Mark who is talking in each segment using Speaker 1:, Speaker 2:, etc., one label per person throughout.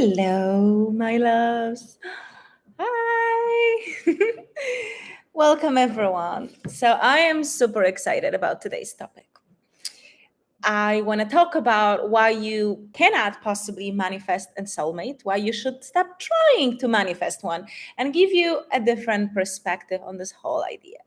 Speaker 1: Hello, my loves. Hi. Welcome, everyone. So, I am super excited about today's topic. I want to talk about why you cannot possibly manifest a soulmate, why you should stop trying to manifest one, and give you a different perspective on this whole idea.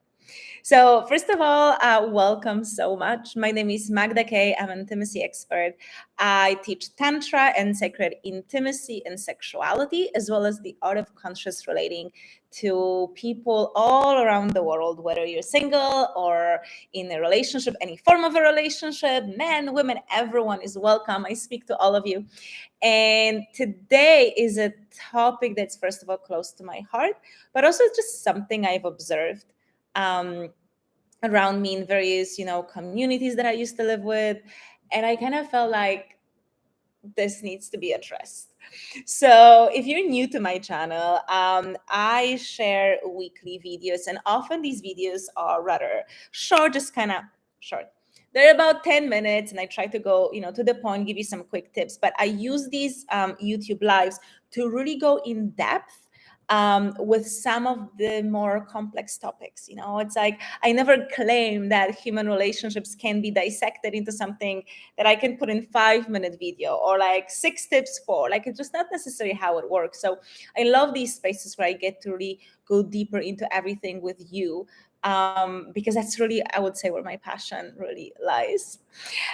Speaker 1: So, first of all, welcome so much. My name is Magda Kay. I'm an intimacy expert. I teach Tantra and sacred intimacy and sexuality, as well as the art of conscious relating to people all around the world, whether you're single or in a relationship, any form of a relationship, men, women, everyone is welcome. I speak to all of you. And today is a topic that's, first of all, close to my heart, but also just something I've observed. Around me in various communities that I used to live with, and I kind of felt like this needs to be addressed. So if you're new to my channel, I share weekly videos, and often these videos are rather short, just kind of short. They're about 10 minutes, and I try to go to the point, give you some quick tips, but I use these YouTube lives to really go in depth with some of the more complex topics. It's like I never claim that human relationships can be dissected into something that I can put in 5-minute video or like 6 tips for. Like, it's just not necessarily how it works. So I love these spaces where I get to really go deeper into everything with you, because that's really, I would say, where my passion really lies.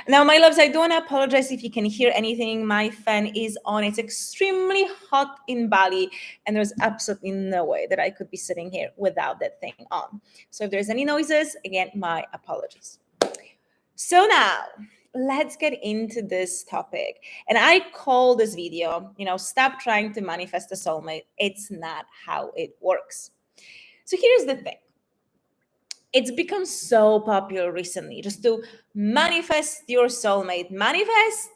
Speaker 1: Now, my loves, I do want to apologize if you can hear anything. My fan is on. It's extremely hot in Bali, and there's absolutely no way that I could be sitting here without that thing on. So if there's any noises, again, my apologies. So now, let's get into this topic. And I call this video, stop trying to manifest a soulmate. It's not how it works. So here's the thing. It's become so popular recently just to manifest your soulmate, manifest,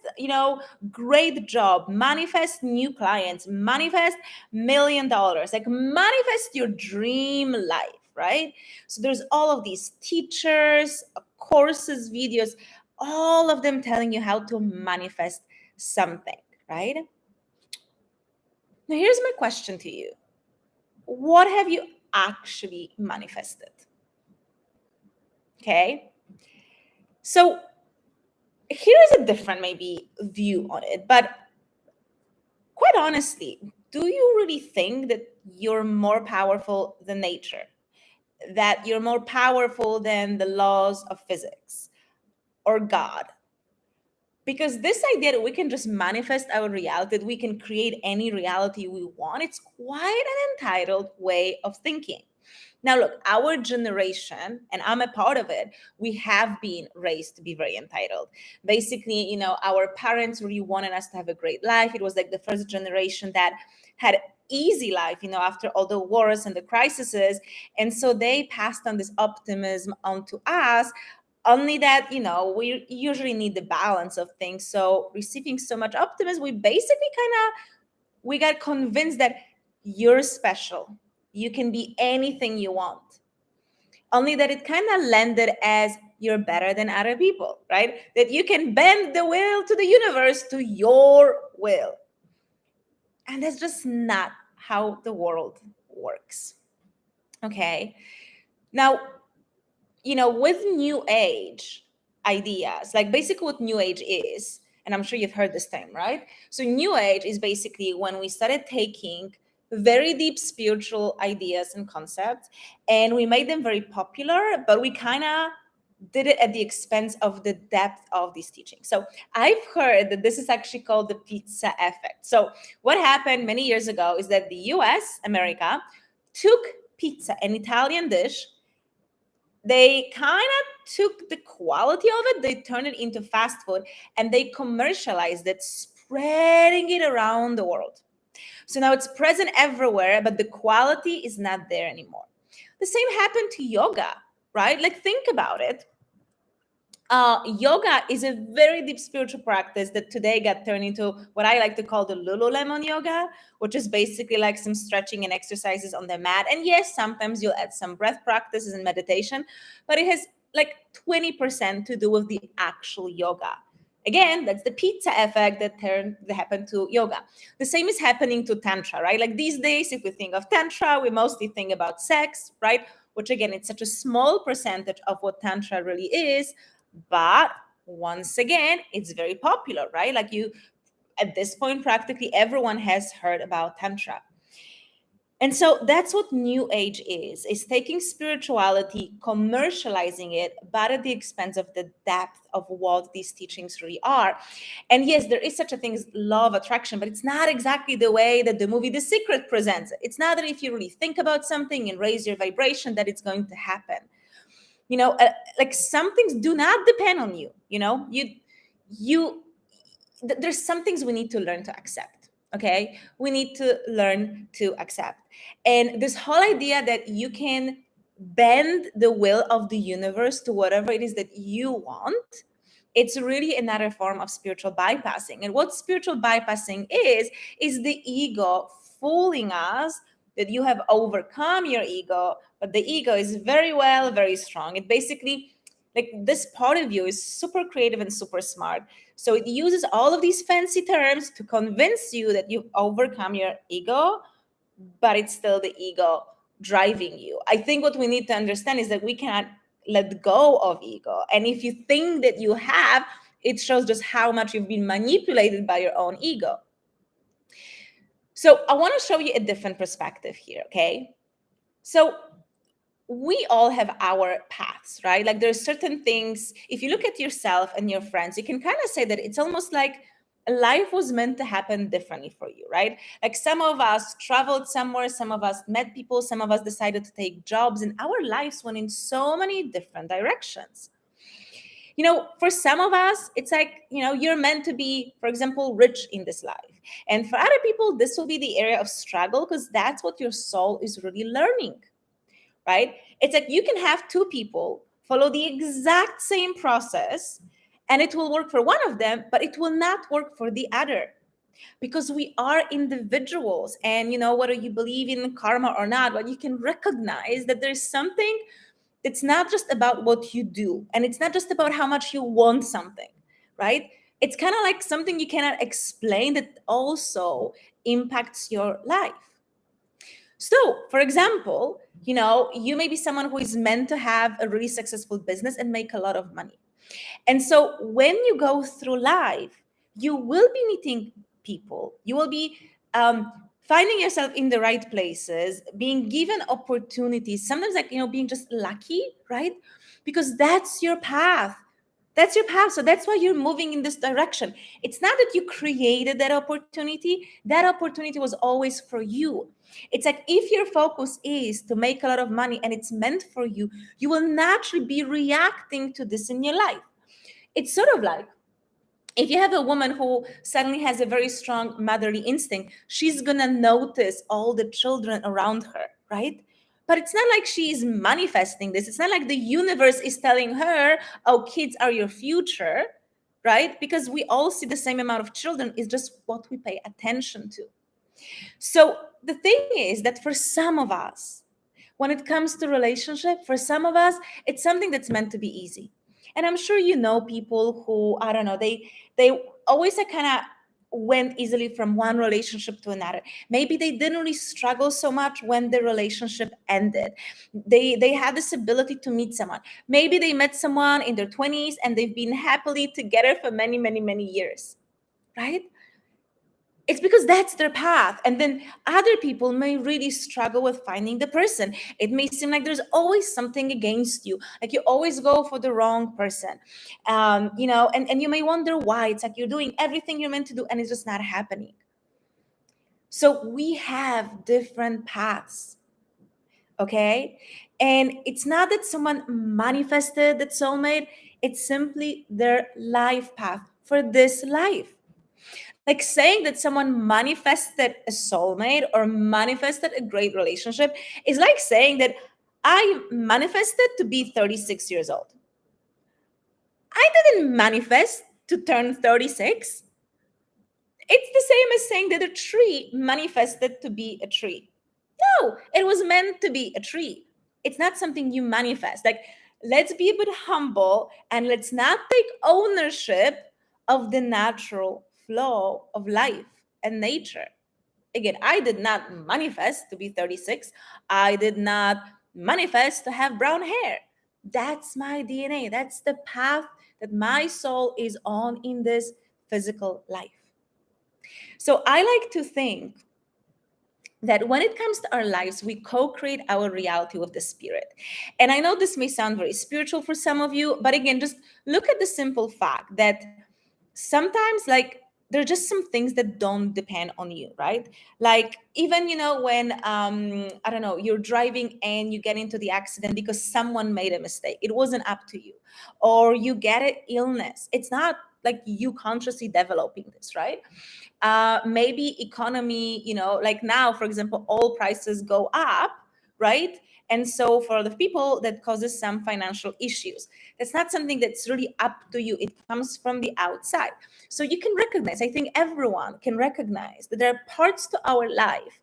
Speaker 1: great job, manifest new clients, manifest $1 million, like manifest your dream life, right? So there's all of these teachers, courses, videos, all of them telling you how to manifest something, right? Now, here's my question to you. What have you actually manifested? Okay. So here's a different maybe view on it, but quite honestly, do you really think that you're more powerful than nature? That you're more powerful than the laws of physics or God? Because this idea that we can just manifest our reality, that we can create any reality we want, it's quite an entitled way of thinking. Now, look, our generation, and I'm a part of it, we have been raised to be very entitled. Basically, our parents really wanted us to have a great life. It was like the first generation that had easy life, after all the wars and the crises. And so they passed on this optimism onto us. Only that, we usually need the balance of things. So receiving so much optimism, we got convinced that you're special. You can be anything you want. Only that it kind of landed as you're better than other people, right? That you can bend the will to the universe to your will. And that's just not how the world works. Okay. Now, with new age ideas, like basically what new age is, and I'm sure you've heard this term, right? So new age is basically when we started taking very deep spiritual ideas and concepts and we made them very popular, but we kind of did it at the expense of the depth of these teachings. So I've heard that this is actually called the pizza effect. So what happened many years ago is that the US, America, took pizza, an Italian dish. They kind of took the quality of it, they turned it into fast food, and they commercialized it, spreading it around the world. So now it's present everywhere, but the quality is not there anymore. The same happened to yoga, right? Like, think about it. Yoga is a very deep spiritual practice that today got turned into what I like to call the Lululemon yoga, which is basically like some stretching and exercises on the mat. And yes, sometimes you'll add some breath practices and meditation, but it has like 20% to do with the actual yoga. Again, that's the pizza effect that happened to yoga. The same is happening to Tantra, right? Like these days, if we think of Tantra, we mostly think about sex, right? Which again, it's such a small percentage of what Tantra really is. But once again, it's very popular, right? Like at this point, practically everyone has heard about Tantra. And so that's what New Age is taking spirituality, commercializing it, but at the expense of the depth of what these teachings really are. And yes, there is such a thing as law of attraction, but it's not exactly the way that the movie The Secret presents it. It's not that if you really think about something and raise your vibration that it's going to happen. Like some things do not depend on you. There's some things we need to learn to accept. Okay, we need to learn to accept. And this whole idea that you can bend the will of the universe to whatever it is that you want, it's really another form of spiritual bypassing. And what spiritual bypassing is the ego fooling us that you have overcome your ego, but the ego is very strong. It basically, like, this part of you is super creative and super smart, so it uses all of these fancy terms to convince you that you've overcome your ego, but it's still the ego driving you. I think what we need to understand is that we cannot let go of ego. And if you think that you have, it shows just how much you've been manipulated by your own ego. So I want to show you a different perspective here, okay? So we all have our paths, right? Like there's certain things, if you look at yourself and your friends, you can kind of say that it's almost like life was meant to happen differently for you, right? Like some of us traveled somewhere, some of us met people, some of us decided to take jobs, and our lives went in so many different directions. For some of us, it's like, you're meant to be, for example, rich in this life. And for other people, this will be the area of struggle because that's what your soul is really learning, right? It's like you can have two people follow the exact same process and it will work for one of them, but it will not work for the other, because we are individuals. And whether you believe in karma or not, but you can recognize that there's something that's not just about what you do, and it's not just about how much you want something, right? It's kind of like something you cannot explain that also impacts your life. So, for example, you may be someone who is meant to have a really successful business and make a lot of money. And so when you go through life, you will be meeting people. You will be finding yourself in the right places, being given opportunities, sometimes like, being just lucky, right? Because that's your path. That's your path. So that's why you're moving in this direction. It's not that you created that opportunity. That opportunity was always for you. It's like if your focus is to make a lot of money and it's meant for you, you will naturally be reacting to this in your life. It's sort of like if you have a woman who suddenly has a very strong motherly instinct, she's going to notice all the children around her, right? But it's not like she is manifesting this. It's not like the universe is telling her, oh, kids are your future, right? Because we all see the same amount of children. It's just what we pay attention to. So the thing is that for some of us, when it comes to relationship, for some of us, it's something that's meant to be easy. And I'm sure people who, I don't know, they always kind of went easily from one relationship to another. Maybe they didn't really struggle so much when the relationship ended. They had this ability to meet someone. Maybe they met someone in their 20s and they've been happily together for many, many, many years, right? It's because that's their path. And then other people may really struggle with finding the person. It may seem like there's always something against you, like you always go for the wrong person. And you may wonder why. It's like you're doing everything you're meant to do and it's just not happening. So we have different paths, okay? And it's not that someone manifested that soulmate, it's simply their life path for this life. Like saying that someone manifested a soulmate or manifested a great relationship is like saying that I manifested to be 36 years old. I didn't manifest to turn 36. It's the same as saying that a tree manifested to be a tree. No, it was meant to be a tree. It's not something you manifest. Like, let's be a bit humble and let's not take ownership of the natural flow of life and nature. Again, I did not manifest to be 36. I did not manifest to have brown hair. That's my DNA. That's the path that my soul is on in this physical life. So I like to think that when it comes to our lives, we co-create our reality with the spirit. And I know this may sound very spiritual for some of you, but again, just look at the simple fact that sometimes, like, there are just some things that don't depend on you, right? Like, even, when I don't know, you're driving and you get into the accident because someone made a mistake, it wasn't up to you. Or you get an illness, it's not like you consciously developing this, right? Maybe economy, like now, for example, oil prices go up, right? And so for the people, that causes some financial issues. That's not something that's really up to you. It comes from the outside. So you can recognize, I think everyone can recognize that there are parts to our life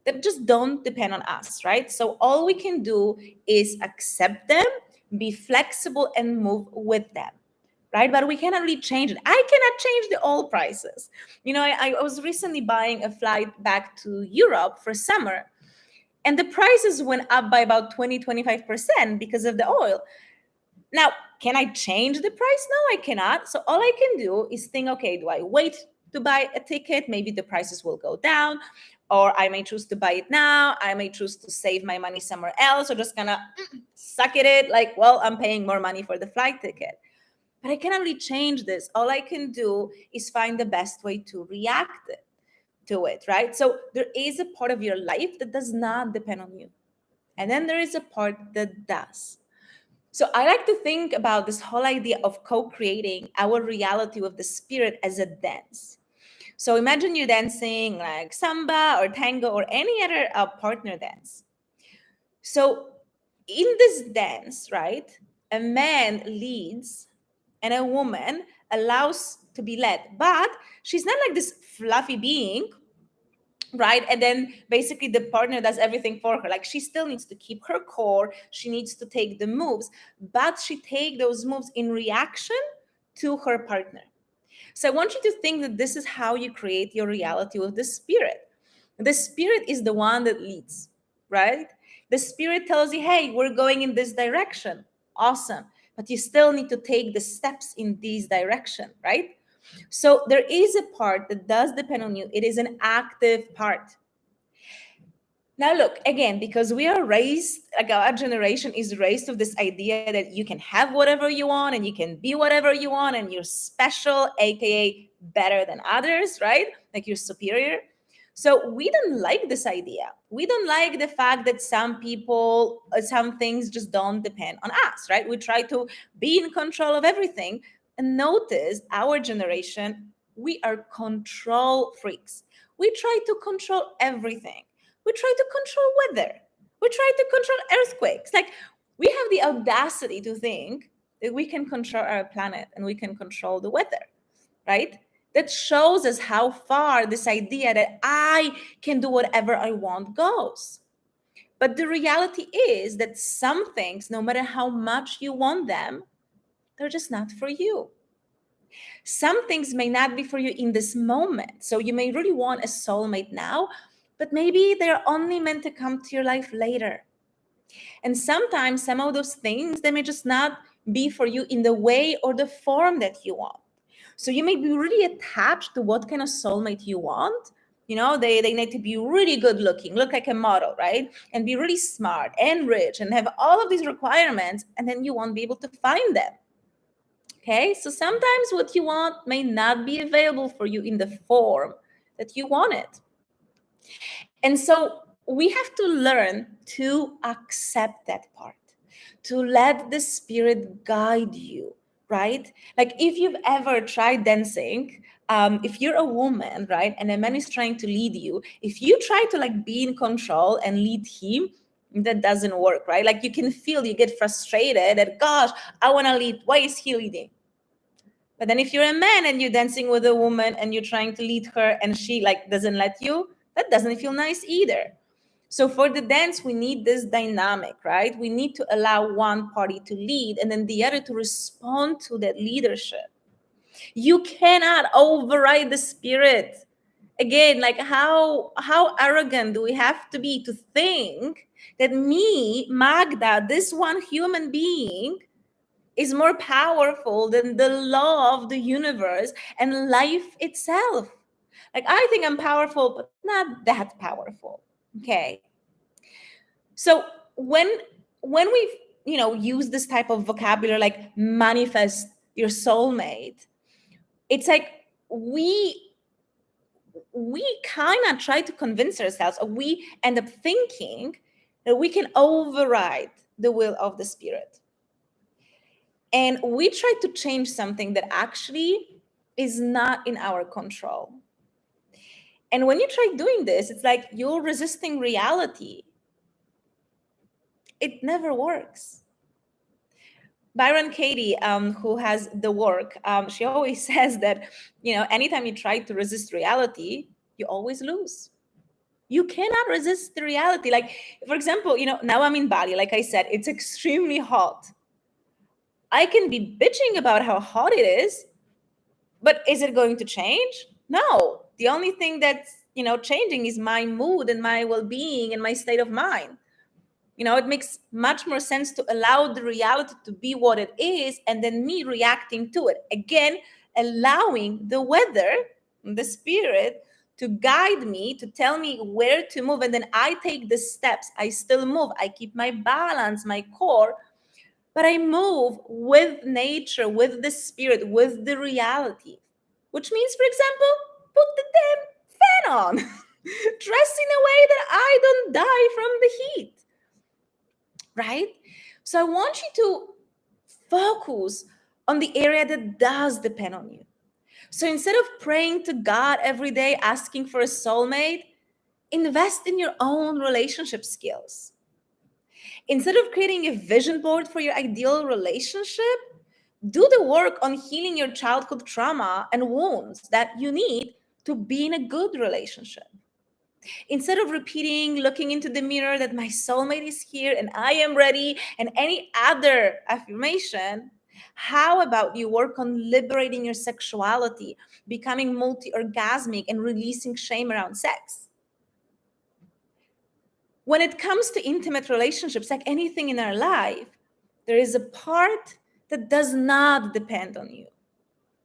Speaker 1: that just don't depend on us, right? So all we can do is accept them, be flexible, and move with them, right? But we cannot really change it. I cannot change the oil prices. I was recently buying a flight back to Europe for summer, and the prices went up by about 20-25% because of the oil. Now, can I change the price? No, I cannot. So all I can do is think, okay, do I wait to buy a ticket? Maybe the prices will go down, or I may choose to buy it now. I may choose to save my money somewhere else, or just gonna suck it in, like, well, I'm paying more money for the flight ticket. But I cannot really change this. All I can do is find the best way to react to it, right? So there is a part of your life that does not depend on you. And then there is a part that does. So I like to think about this whole idea of co-creating our reality with the spirit as a dance. So imagine you're dancing like samba or tango or any other partner dance. So in this dance, right, a man leads and a woman allows to be led, but she's not like this fluffy being, right? And then basically the partner does everything for her. Like, she still needs to keep her core, she needs to take the moves, but she take those moves in reaction to her partner. So I want you to think that this is how you create your reality with the spirit. The spirit is the one that leads, right? The spirit tells you, hey, we're going in this direction. Awesome. But you still need to take the steps in this direction, right? So there is a part that does depend on you. It is an active part. Now, look, again, because we are raised, like our generation is raised with this idea that you can have whatever you want and you can be whatever you want and you're special, AKA better than others, right? Like you're superior. So we don't like this idea. We don't like the fact that some people, some things just don't depend on us, right? We try to be in control of everything. And notice our generation, we are control freaks. We try to control everything. We try to control weather. We try to control earthquakes. Like, we have the audacity to think that we can control our planet and we can control the weather, right? That shows us how far this idea that I can do whatever I want goes. But the reality is that some things, no matter how much you want them, they're just not for you. Some things may not be for you in this moment. So you may really want a soulmate now, but maybe they're only meant to come to your life later. And sometimes some of those things, they may just not be for you in the way or the form that you want. So you may be really attached to what kind of soulmate you want. They need to be really good looking, look like a model, right? And be really smart and rich and have all of these requirements, and then you won't be able to find them. Okay, so sometimes what you want may not be available for you in the form that you want it. And so we have to learn to accept that part, to let the spirit guide you, right? Like, if you've ever tried dancing, if you're a woman, right, and a man is trying to lead you, if you try to like be in control and lead him, that doesn't work, right? Like, you can feel, you get frustrated that, gosh, I want to lead. Why is he leading? But then if you're a man and you're dancing with a woman and you're trying to lead her and she like doesn't let you, that doesn't feel nice either. So for the dance, we need this dynamic, right? We need to allow one party to lead and then the other to respond to that leadership. You cannot override the spirit. Again, like how arrogant do we have to be to think that me, Magda, this one human being, is more powerful than the law of the universe and life itself? Like, I think I'm powerful, but not that powerful. Okay. So when we use this type of vocabulary like manifest your soulmate, it's like we kind of try to convince ourselves, or we end up thinking that we can override the will of the spirit. And we try to change something that actually is not in our control. And when you try doing this, it's like you're resisting reality. It never works. Byron Katie, who has the work, she always says that, anytime you try to resist reality, you always lose. You cannot resist the reality. Like, for example, now I'm in Bali. Like I said, it's extremely hot. I can be bitching about how hot it is, but is it going to change? No. The only thing that's, changing is my mood and my well-being and my state of mind. It makes much more sense to allow the reality to be what it is and then me reacting to it. Again, allowing the weather, the spirit, to guide me, to tell me where to move. And then I take the steps. I still move. I keep my balance, my core, but I move with nature, with the spirit, with the reality. Which means, for example, put the damn fan on. Dress in a way that I don't die from the heat. Right? So I want you to focus on the area that does depend on you. So instead of praying to God every day, asking for a soulmate, invest in your own relationship skills. Instead of creating a vision board for your ideal relationship, do the work on healing your childhood trauma and wounds that you need to be in a good relationship. Instead of repeating, looking into the mirror, that my soulmate is here and I am ready, and any other affirmation, how about you work on liberating your sexuality, becoming multi-orgasmic, and releasing shame around sex? When it comes to intimate relationships, like anything in our life, there is a part that does not depend on you.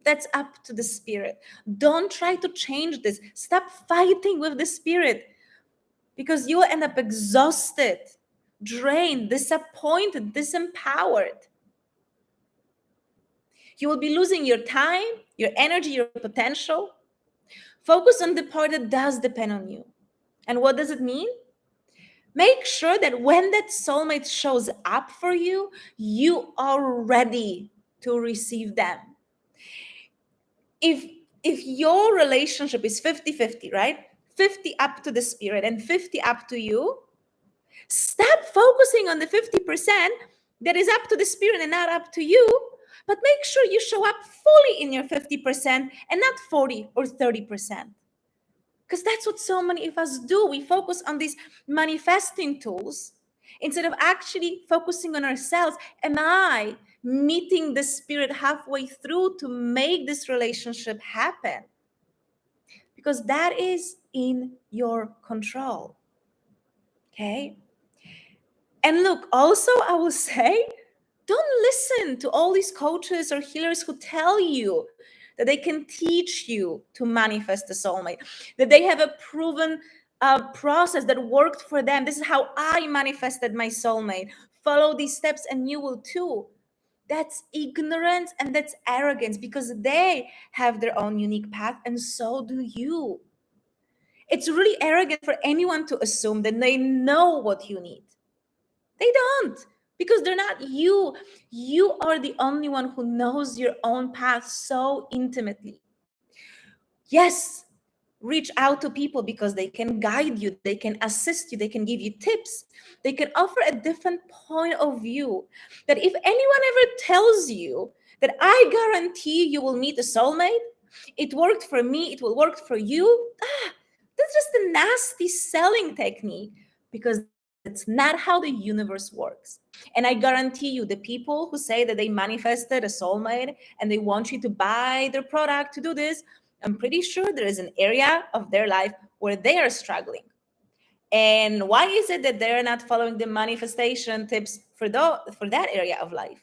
Speaker 1: That's up to the spirit. Don't try to change this. Stop fighting with the spirit, because you will end up exhausted, drained, disappointed, disempowered. You will be losing your time, your energy, your potential. Focus on the part that does depend on you. And what does it mean? Make sure that when that soulmate shows up for you, you are ready to receive them. If your relationship is 50-50, right? 50 up to the spirit and 50 up to you, stop focusing on the 50% that is up to the spirit and not up to you, but make sure you show up fully in your 50% and not 40 or 30%. Because that's what so many of us do. We focus on these manifesting tools instead of actually focusing on ourselves. Am I meeting the spirit halfway through to make this relationship happen? Because that is in your control. Okay? And look, also, I will say, don't listen to all these coaches or healers who tell you that they can teach you to manifest the soulmate, that they have a proven process that worked for them. This is how I manifested my soulmate. Follow these steps and you will too. That's ignorance and that's arrogance, because they have their own unique path and so do you. It's really arrogant for anyone to assume that they know what you need. They don't, because they're not you. You are the only one who knows your own path so intimately. Yes, reach out to people because they can guide you, they can assist you, they can give you tips, they can offer a different point of view. That if anyone ever tells you that I guarantee you will meet a soulmate, it worked for me, it will work for you, that's just a nasty selling technique, because it's not how the universe works. And I guarantee you, the people who say that they manifested a soulmate and they want you to buy their product to do this, I'm pretty sure there is an area of their life where they are struggling. And why is it that they're not following the manifestation tips for that area of life?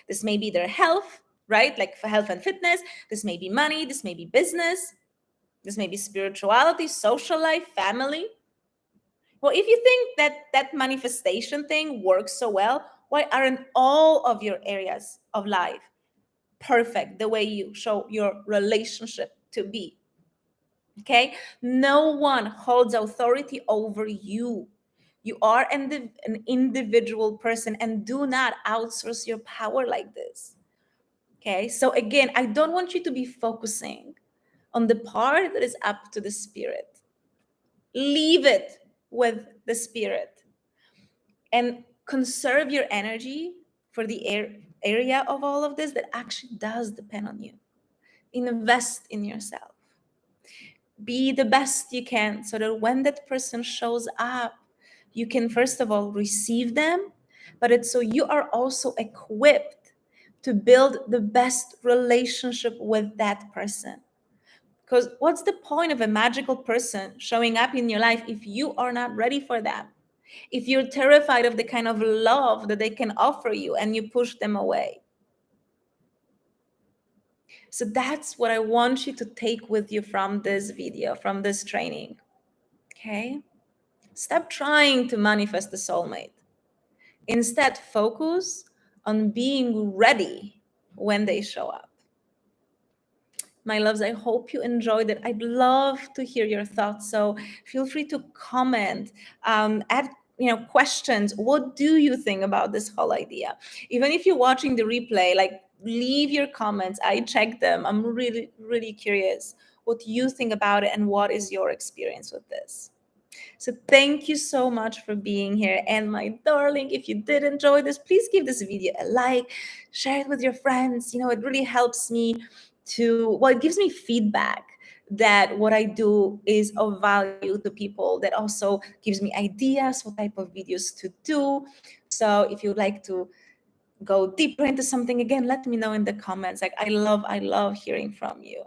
Speaker 1: This may be their health, right? Like for health and fitness. This may be money. This may be business. This may be spirituality, social life, family. Well, if you think that that manifestation thing works so well, why aren't all of your areas of life perfect the way you show your relationship to be? Okay? No one holds authority over you. You are an individual person, and do not outsource your power like this. Okay? So, again, I don't want you to be focusing on the part that is up to the spirit. Leave it with the spirit and conserve your energy for the area of all of this that actually does depend on you. Invest in yourself. Be the best you can so that when that person shows up, you can first of all receive them, but it's so you are also equipped to build the best relationship with that person. Because what's the point of a magical person showing up in your life if you are not ready for them? If you're terrified of the kind of love that they can offer you and you push them away. So that's what I want you to take with you from this video, from this training. Okay? Stop trying to manifest the soulmate. Instead, focus on being ready when they show up. My loves, I hope you enjoyed it. I'd love to hear your thoughts. So feel free to comment, add questions. What do you think about this whole idea? Even if you're watching the replay, like leave your comments. I check them. I'm really, really curious what you think about it and what is your experience with this. So thank you so much for being here. And my darling, if you did enjoy this, please give this video a like, share it with your friends. It really helps me it gives me feedback that what I do is of value to people, that also gives me ideas what type of videos to do. So if you'd like to go deeper into something, again, let me know in the comments. Like I love hearing from you.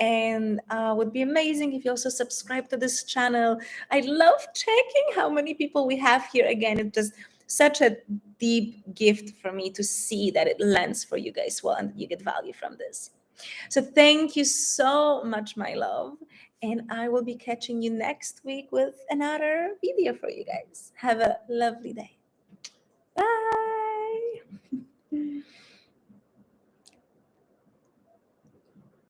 Speaker 1: And would be amazing if you also subscribe to this channel. I love checking how many people we have here. Again, it's just such a deep gift for me to see that it lands for you guys well and you get value from this. So thank you so much, my love. And I will be catching you next week with another video for you guys. Have a lovely day.